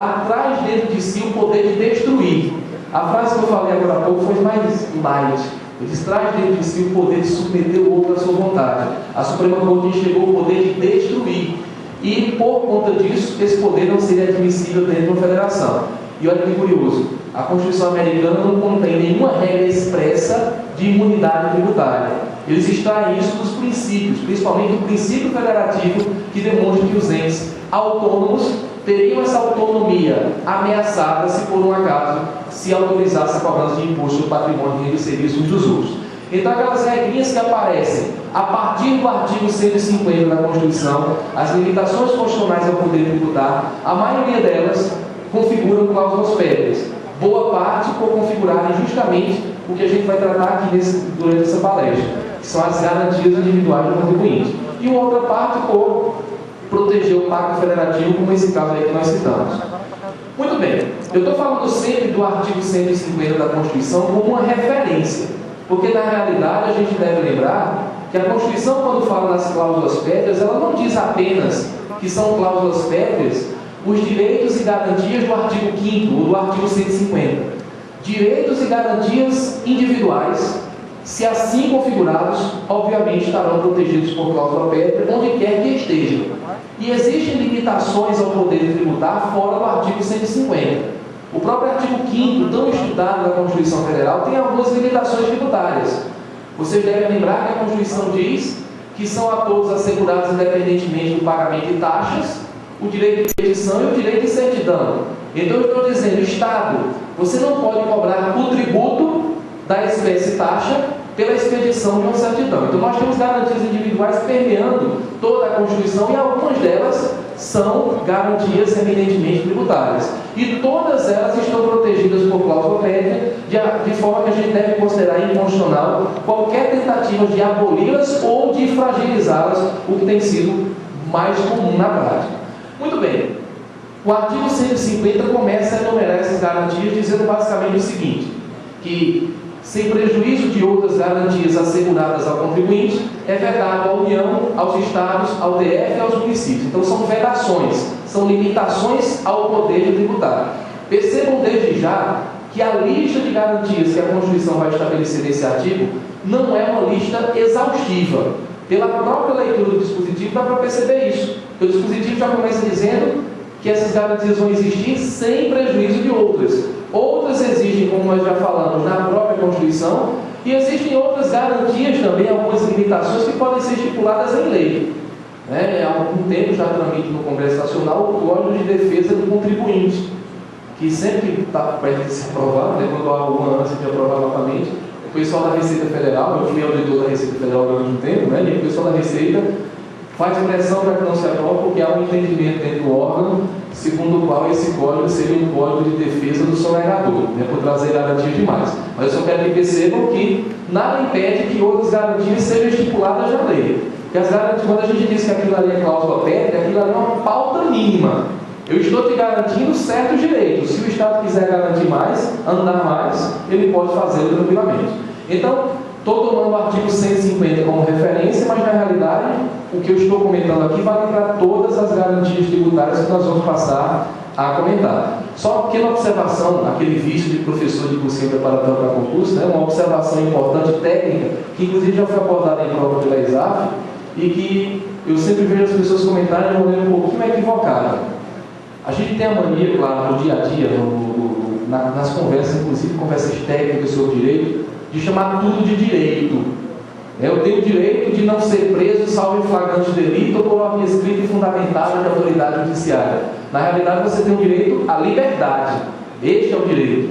traz dentro de si o poder de destruir. A frase que eu falei agora há pouco foi mais light. Ele traz dentro de si o poder de submeter o outro à sua vontade. A Suprema Corte enxergou o poder de destruir. E, por conta disso, esse poder não seria admissível dentro de uma federação. E olha que curioso, a Constituição americana não contém nenhuma regra expressa de imunidade tributária. Eles extraem isso dos princípios, principalmente do princípio federativo, que demonstra que os entes autônomos teriam essa autonomia ameaçada se, por um acaso, se autorizasse a cobrança de imposto do patrimônio, renda e serviços uns dos outros. Então, aquelas regrinhas que aparecem a partir do artigo 150 da Constituição, as limitações constitucionais ao poder tributar, a maioria delas configuram cláusulas pétreas. Boa parte por configurarem justamente o que a gente vai tratar aqui durante essa palestra, que são as garantias individuais do contribuinte. E uma outra parte por proteger o pacto federativo, como esse caso aí que nós citamos. Muito bem, eu estou falando sempre do artigo 150 da Constituição como uma referência, porque na realidade a gente deve lembrar que a Constituição, quando fala nas cláusulas pétreas, ela não diz apenas que são cláusulas pétreas os direitos e garantias do artigo 5º ou do artigo 150. Direitos e garantias individuais, se assim configurados, obviamente estarão protegidos por cláusula pétrea, onde quer que estejam. E existem limitações ao poder de tributar fora do artigo 150. O próprio artigo 5º, tão estudado da Constituição Federal, tem algumas limitações tributárias. Vocês devem lembrar que a Constituição diz que são a todos assegurados, independentemente do pagamento de taxas, o direito de petição e o direito de certidão. Então eu estou dizendo, Estado, você não pode cobrar o tributo da espécie taxa pela expedição de uma certidão. Então nós temos garantias individuais permeando toda a Constituição e algumas delas são garantias eminentemente tributárias. E todas elas estão protegidas por cláusula pétrea, de forma que a gente deve considerar inconstitucional qualquer tentativa de aboli-las ou de fragilizá-las, o que tem sido mais comum na prática. Muito bem, o artigo 150 começa a enumerar essas garantias, dizendo basicamente o seguinte, que, sem prejuízo de outras garantias asseguradas ao contribuinte, é vedado à União, aos Estados, ao DF e aos municípios. Então, são vedações, são limitações ao poder de tributar. Percebam desde já que a lista de garantias que a Constituição vai estabelecer nesse artigo não é uma lista exaustiva. Pela própria leitura do dispositivo, dá para perceber isso. O dispositivo já começa dizendo que essas garantias vão existir sem prejuízo de outras. Outras existem, como nós já falamos, na própria Constituição, e existem outras garantias também, algumas limitações que podem ser estipuladas em lei. Há algum tempo já tramita no Congresso Nacional o Código de Defesa do Contribuinte, que sempre que está perto de ser aprovado, quando há alguma ânsia de aprovar novamente, o pessoal da Receita Federal, eu fui auditor da Receita Federal durante um tempo, e o pessoal da Receita faz pressão para que não se aprove, porque há um entendimento dentro do órgão, segundo o qual esse código seria um código de defesa do sonegador, por trazer garantias demais. Mas eu só quero que percebam que nada impede que outras garantias sejam estipuladas na lei. Porque as garantias, quando a gente diz que aquilo ali é cláusula pétrea, aquilo ali é uma pauta mínima. Eu estou te garantindo certos direitos. Se o Estado quiser garantir mais, andar mais, ele pode fazê-lo tranquilamente. Então, estou tomando o artigo 150 como referência, mas na realidade, o que eu estou comentando aqui vale para todas as garantias tributárias que nós vamos passar a comentar. Só uma pequena observação, aquele vício de professor de cursinho preparatório para concurso, uma observação importante técnica, que inclusive já foi abordada em prova pela ESAF, e que eu sempre vejo as pessoas comentarem de maneira um pouquinho equivocada. A gente tem a mania, claro, no dia a dia, nas conversas, inclusive conversas técnicas sobre direito, de chamar tudo de direito. Eu tenho o direito de não ser preso salvo em flagrante delito ou por uma via escrita e fundamentada de autoridade judiciária. Na realidade, você tem o direito à liberdade. Este é o direito.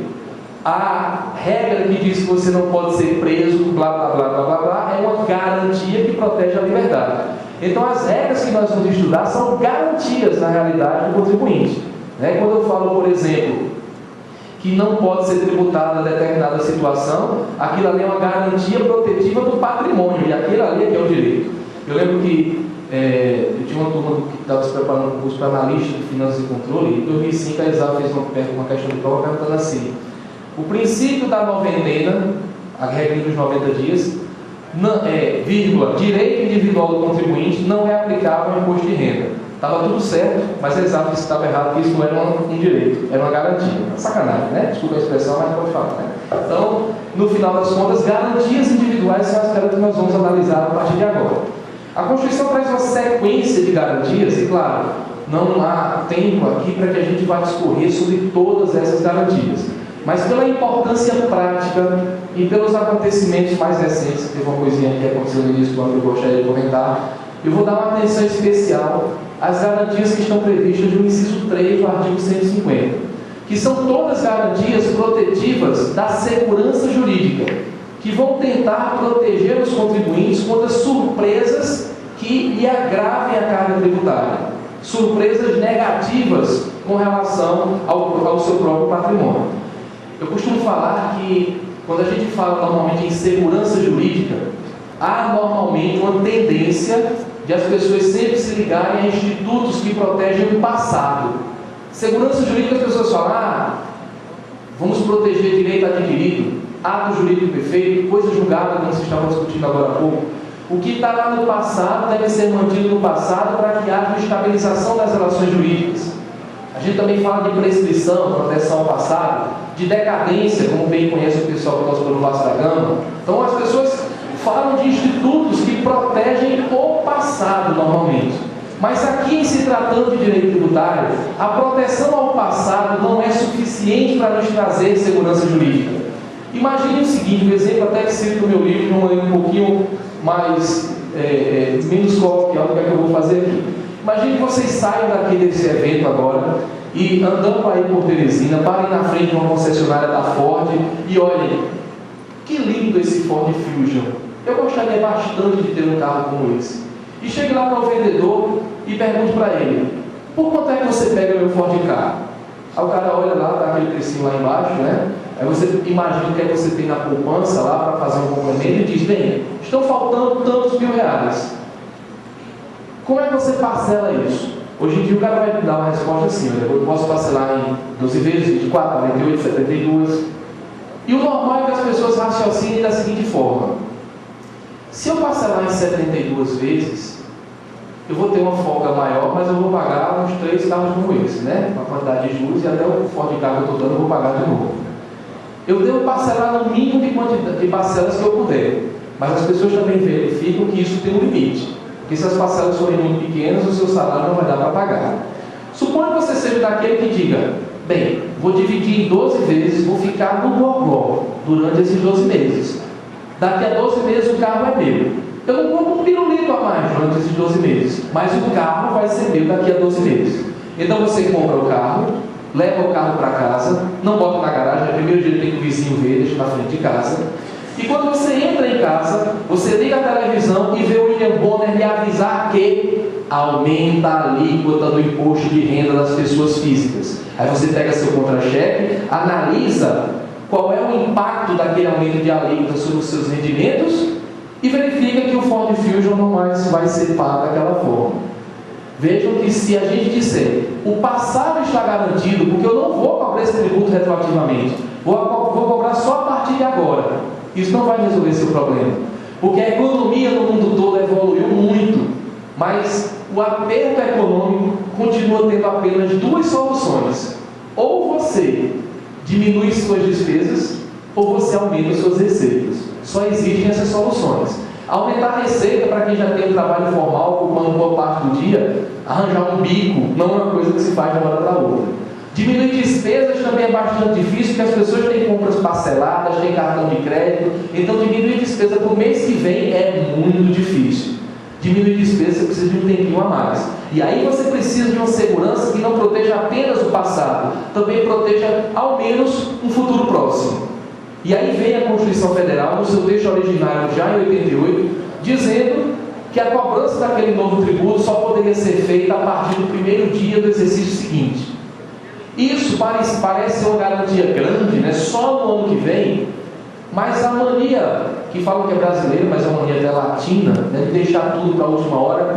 A regra que diz que você não pode ser preso, blá, blá, blá, blá, blá, blá, é uma garantia que protege a liberdade. Então, as regras que nós vamos estudar são garantias, na realidade, do contribuinte. Quando eu falo, por exemplo, que não pode ser tributada determinada situação, aquilo ali é uma garantia protetiva do patrimônio, e aquilo ali é que é o direito. Eu lembro que eu tinha uma turma que estava se preparando um curso para analista de finanças e controle, e em 2005 a ESAF fez uma questão de prova perguntando assim: o princípio da noventena, a regra dos 90 dias, direito individual do contribuinte não é aplicável ao imposto de renda. Estava tudo certo, mas eles acham que estava errado, que isso não era um direito, era uma garantia. Sacanagem, né? Desculpa a expressão, mas pode falar, né? Então, no final das contas, garantias individuais são as que nós vamos analisar a partir de agora. A Constituição traz uma sequência de garantias, e claro, não há tempo aqui para que a gente vá discorrer sobre todas essas garantias. Mas pela importância prática e pelos acontecimentos mais recentes, teve uma coisinha que aconteceu no início do ano que eu gostaria de comentar, eu vou dar uma atenção especial às garantias que estão previstas no inciso 3 do artigo 150, que são todas garantias protetivas da segurança jurídica, que vão tentar proteger os contribuintes contra surpresas que lhe agravem a carga tributária, surpresas negativas com relação ao seu próprio patrimônio. Eu costumo falar que, quando a gente fala normalmente em segurança jurídica, há normalmente uma tendência de as pessoas sempre se ligarem a institutos que protegem o passado. Segurança jurídica, as pessoas falam, vamos proteger direito adquirido, ato jurídico perfeito, coisa julgada, como se estava discutindo agora há pouco. O que está lá no passado deve ser mantido no passado para que haja estabilização das relações jurídicas. A gente também fala de prescrição, proteção ao passado, de decadência, como bem conhece o pessoal que gosta pelo Vasco da Gama. Então as pessoas falam de institutos que protegem o passado normalmente. Mas aqui, se tratando de direito tributário, a proteção ao passado não é suficiente para nos trazer segurança jurídica. Imagine o seguinte, um exemplo até que cito no meu livro, um pouquinho mais menos coloquial do que eu vou fazer aqui. Imagine que vocês saiam desse evento agora e andando aí por Teresina, parem na frente de uma concessionária da Ford e olhem, que lindo esse Ford Fusion. Eu gostaria bastante de ter um carro como esse. E chegue lá para o vendedor e pergunte para ele, por quanto é que você pega meu Ford Ka? Aí o cara olha lá, dá aquele precinho lá embaixo, né? Aí você imagina o que é que você tem na poupança lá para fazer um complemento e diz, bem, estão faltando tantos mil reais. Como é que você parcela isso? Hoje em dia o cara vai dar uma resposta assim, eu posso parcelar em 12 vezes, 24, 48, 72. E o normal é que as pessoas raciocinem da seguinte forma: se eu parcelar em 72 vezes, eu vou ter uma folga maior, mas eu vou pagar uns 3 carros como esse, né? Com a quantidade de juros, e até o Ford Ka que eu estou dando eu vou pagar de novo. Eu devo parcelar no mínimo de quantidade de parcelas que eu puder, mas as pessoas também verificam que isso tem um limite, porque se as parcelas forem muito pequenas, o seu salário não vai dar para pagar. Suponha que você seja daquele que diga, bem, vou dividir em 12 vezes, vou ficar no gogó durante esses 12 meses. Daqui a 12 meses o carro é meu. Eu não compro um pirulito a mais durante esses 12 meses, mas o carro vai ser meu daqui a 12 meses. Então você compra o carro, leva o carro para casa, não bota na garagem, é o primeiro dia que tem que o vizinho ver, deixa na frente de casa. E quando você entra em casa, você liga a televisão e vê o William Bonner lhe avisar que aumenta a alíquota do imposto de renda das pessoas físicas. Aí você pega seu contra-cheque, analisa qual é o impacto daquele aumento de alíquota sobre os seus rendimentos e verifica que o Ford Fusion não mais vai ser pago daquela forma. Vejam que se a gente disser o passado está garantido, porque eu não vou cobrar esse tributo retroativamente, vou cobrar só a partir de agora, isso não vai resolver esse problema, porque a economia no mundo todo evoluiu muito, mas o aperto econômico continua tendo apenas 2 soluções: ou você diminui suas despesas, ou você aumenta suas receitas. Só existem essas soluções. Aumentar a receita para quem já tem um trabalho formal, ocupando boa parte do dia, arranjar um bico, não é uma coisa que se faz de uma hora para outra. Diminuir despesas também é bastante difícil, porque as pessoas têm compras parceladas, têm cartão de crédito, então diminuir despesa para o mês que vem é muito difícil. Diminuir despesa, você precisa de um tempinho a mais. E aí você precisa de uma segurança que não proteja apenas o passado, também proteja ao menos um futuro próximo. E aí vem a Constituição Federal, no seu texto originário já em 88, dizendo que a cobrança daquele novo tributo só poderia ser feita a partir do primeiro dia do exercício seguinte. Isso parece ser uma garantia grande, né? Só no ano que vem, mas a mania, que falam que é brasileira, mas é uma mania até latina, né, de deixar tudo para a última hora,